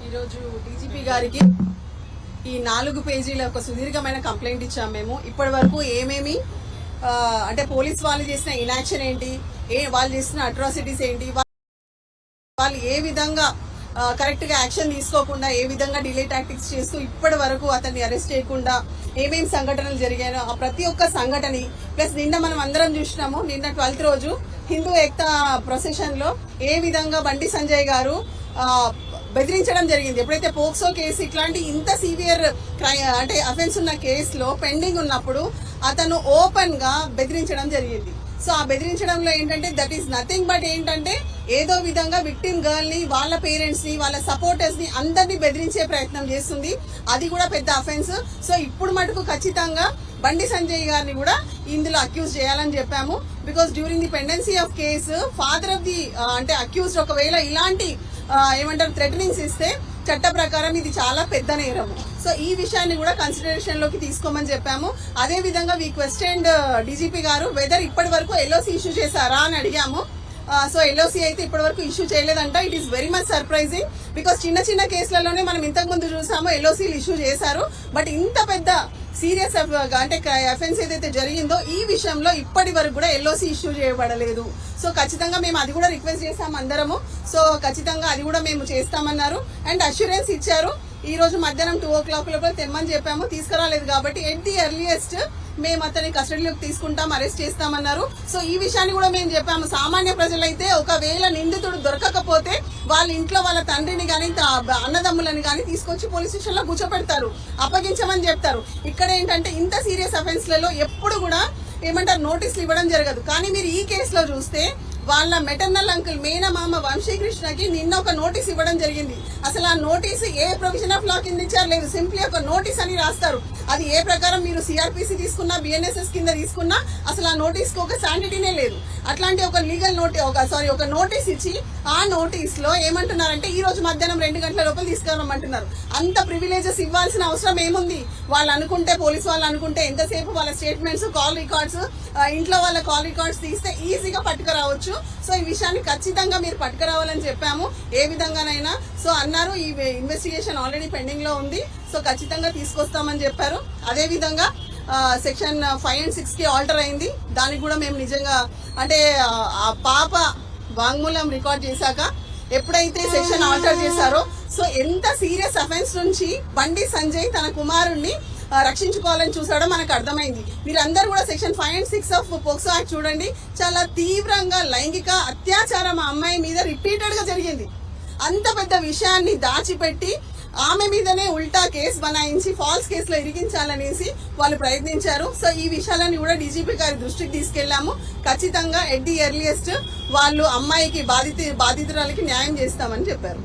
ఈరోజు డీజీపీ గారికి ఈ 4 పేజీల ఒక సుదీర్ఘమైన కంప్లైంట్ ఇచ్చాం మేము. ఇప్పటి వరకు ఏమేమి అంటే పోలీస్ వాళ్ళు చేసిన ఇనాక్షన్ ఏంటి, వాళ్ళు చేసిన అట్రాసిటీస్ ఏంటి, వాళ్ళు ఏ విధంగా కరెక్ట్ గా యాక్షన్ తీసుకోకుండా ఏ విధంగా డిలే టాక్టిక్స్ చేస్తూ ఇప్పటి వరకు అతన్ని అరెస్ట్ చేయకుండా ఏమేమి సంఘటనలు జరిగాయో ఆ ప్రతి ఒక్క సంఘటన ప్లస్ నిన్న మనం అందరం చూసినాము. నిన్న 12th రోజు హిందూ ఏక్తా ప్రొసెషన్ లో ఏ విధంగా బండి సంజయ్ గారు బెదిరించడం జరిగింది. ఎప్పుడైతే పోక్సో కేసు ఇట్లాంటి ఇంత సీవియర్ అంటే అఫెన్స్ ఉన్న కేసులో పెండింగ్ ఉన్నప్పుడు అతను ఓపెన్ గా బెదిరించడం జరిగింది. సో ఆ బెదిరించడంలో ఏంటంటే దట్ ఈస్ నథింగ్ బట్ ఏంటంటే ఏదో విధంగా విక్టిమ్ గర్ల్ ని, వాళ్ళ పేరెంట్స్ ని, వాళ్ళ సపోర్టర్స్ ని అందరినీ బెదిరించే ప్రయత్నం చేస్తుంది. అది కూడా పెద్ద అఫెన్స్. సో ఇప్పుడు మటుకు ఖచ్చితంగా బండి సంజయ్ గారిని కూడా ఇందులో అక్యూజ్ చేయాలని చెప్పాము. Because during the pendency of case father of the అంటే అక్యూజ్డ్ ఒకవేళ ఇలాంటి ఏమంటారు థ్రెటనింగ్స్ ఇస్తే చట్ట ప్రకారం ఇది చాలా పెద్ద నేరము. సో ఈ విషయాన్ని కూడా కన్సిడరేషన్ లోకి తీసుకోమని చెప్పాము. అదే విధంగా వీ క్వశ్చన్డ్ డీజీపీ గారు వెదర్ ఇప్పటి వరకు ఎల్ఓసి ఇష్యూ చేశారా అని అడిగాము. సో ఎల్ఓసి అయితే ఇప్పటి వరకు ఇష్యూ చేయలేదంట. It is very much surprising. Because చిన్న చిన్న కేసులలోనే మనం ఇంతకు ముందు చూసాము ఎల్ఓసీలు ఇష్యూ చేశారు. బట్ ఇంత పెద్ద సీరియస్ అంటే అఫెన్స్ ఏదైతే జరిగిందో ఈ విషయంలో ఇప్పటి వరకు కూడా ఎల్ఓసి ఇష్యూ చేయబడలేదు. సో ఖచ్చితంగా మేము అది కూడా రిక్వెస్ట్ చేసాం అందరము. సో ఖచ్చితంగా అది కూడా మేము చేస్తామన్నారు అండ్ అష్యూరెన్స్ ఇచ్చారు. ఈ రోజు మధ్యాహ్నం 2 o'clock లోపల తెమ్మని చెప్పాము. తీసుకురాలేదు కాబట్టి ఎట్ ది ఎర్లియస్ట్ మేము అతని కస్టడీలోకి తీసుకుంటాం, అరెస్ట్ చేస్తామన్నారు. సో ఈ విషయాన్ని కూడా మేము చెప్పాము. సామాన్య ప్రజలైతే ఒకవేళ నిందితుడు దొరకకపోతే వాళ్ళ ఇంట్లో వాళ్ళ తండ్రిని గాని అన్నదమ్ములని గాని తీసుకొచ్చి పోలీస్ స్టేషన్ లో కూర్చోపెడతారు, అప్పగించమని చెప్తారు. ఇక్కడ ఏంటంటే ఇంత సీరియస్ అఫెన్స్ లలో ఎప్పుడు కూడా ఏమంటారు నోటీసులు ఇవ్వడం జరగదు. కానీ మీరు ఈ కేసులో చూస్తే వాళ్ళ మెటర్నల్ అంకుల్ మేనమామ వంశీకృష్ణకి నిన్న ఒక నోటీస్ ఇవ్వడం జరిగింది. అసలు ఆ notice A provision of law కింద ఇచ్చారు లేదు, సింప్లీ ఒక నోటీస్ అని రాస్తారు. అది ఏ ప్రకారం మీరు సిఆర్పిసి తీసుకున్నా బిఎన్ఎస్ఎస్ కింద తీసుకున్నా అసలు ఆ నోటీస్ కి ఒక శాంటిటీనే లేదు. అట్లాంటి ఒక లీగల్ ఒక నోటీస్ ఇచ్చి ఆ నోటీస్ లో ఏమంటున్నారంటే ఈ రోజు మధ్యాహ్నం 2 గంటల లోపల తీసుకురామంటున్నారు. అంత ప్రివిలేజెస్ ఇవ్వాల్సిన అవసరం ఏముంది? వాళ్ళు అనుకుంటే, పోలీసు వాళ్ళు అనుకుంటే ఎంతసేపు వాళ్ళ స్టేట్మెంట్స్, కాల్ రికార్డ్స్, ఇంట్లో వాళ్ళ కాల్ రికార్డ్స్ తీస్తే ఈజీగా పట్టుకురావచ్చు. సో ఈ విషయాన్ని ఖచ్చితంగా మీరు పట్టుకురావాలని చెప్పాము ఏ విధంగానైనా. సో అన్నారు ఈ ఇన్వెస్టిగేషన్ ఆల్రెడీ పెండింగ్ లో ఉంది. సో ఖచ్చితంగా తీసుకొస్తామని చెప్పారు. అదే విధంగా సెక్షన్ 5 and 6 కి ఆల్టర్ అయింది. దానికి కూడా మేము నిజంగా అంటే ఆ పాప వాంగ్మూలం రికార్డ్ చేశాక ఎప్పుడైతే సెక్షన్ ఆల్టర్ చేశారో సో ఎంత సీరియస్ అఫెన్స్ నుంచి బండి సంజయ్ తన కుమారుణ్ణి రక్షించుకోవాలని చూసాడో మనకు అర్థమైంది. మీరందరూ కూడా section 5 and 6 of POCSO act చూడండి. చాలా తీవ్రంగా లైంగిక అత్యాచారం ఆ అమ్మాయి మీద రిపీటెడ్ గా జరిగింది. అంత పెద్ద విషయాన్ని దాచిపెట్టి ఆమె మీదనే ఉల్టా కేసు బనాయించి ఫాల్స్ కేసులో ఇరిగించాలనేసి వాళ్ళు ప్రయత్నించారు. సో ఈ విషయాలను కూడా డీజీపీ గారి దృష్టికి తీసుకెళ్లాము. ఖచ్చితంగా ఎట్ ది ఎర్లియస్ట్ వాళ్ళు అమ్మాయికి బాధితురాలకి న్యాయం చేస్తామని చెప్పారు.